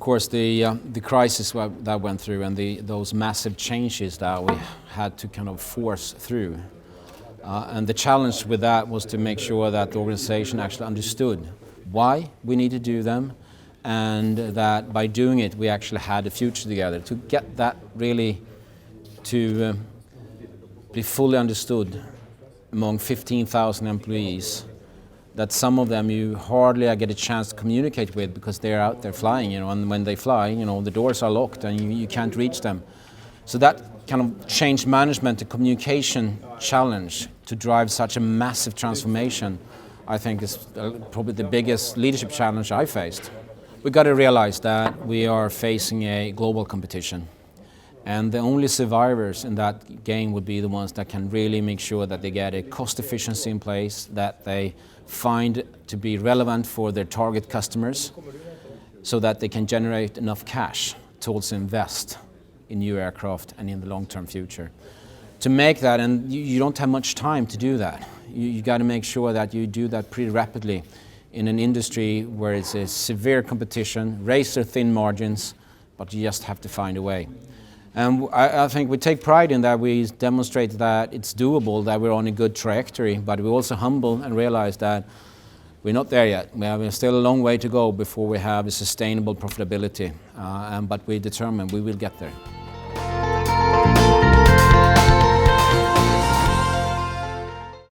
course, the crisis that went through and those massive changes that we had to kind of force through. And the challenge with that was to make sure that the organization actually understood why we need to do them, and that by doing it we actually had a future together. To get that really to be fully understood among 15,000 employees, that some of them you hardly get a chance to communicate with because they're out there flying, and when they fly, the doors are locked and you can't reach them. So that kind of change management and communication challenge to drive such a massive transformation, I think is probably the biggest leadership challenge I faced. We've got to realize that we are facing a global competition, and the only survivors in that game would be the ones that can really make sure that they get a cost efficiency in place, that they find to be relevant for their target customers, so that they can generate enough cash to also invest in new aircraft and in the long-term future. To make that, and you don't have much time to do that, you got to make sure that you do that pretty rapidly in an industry where it's a severe competition, razor-thin margins, but you just have to find a way. And I think we take pride in that. We demonstrate that it's doable, that we're on a good trajectory, but we're also humble and realize that we're not there yet. We have still a long way to go before we have a sustainable profitability, but we're determined we will get there.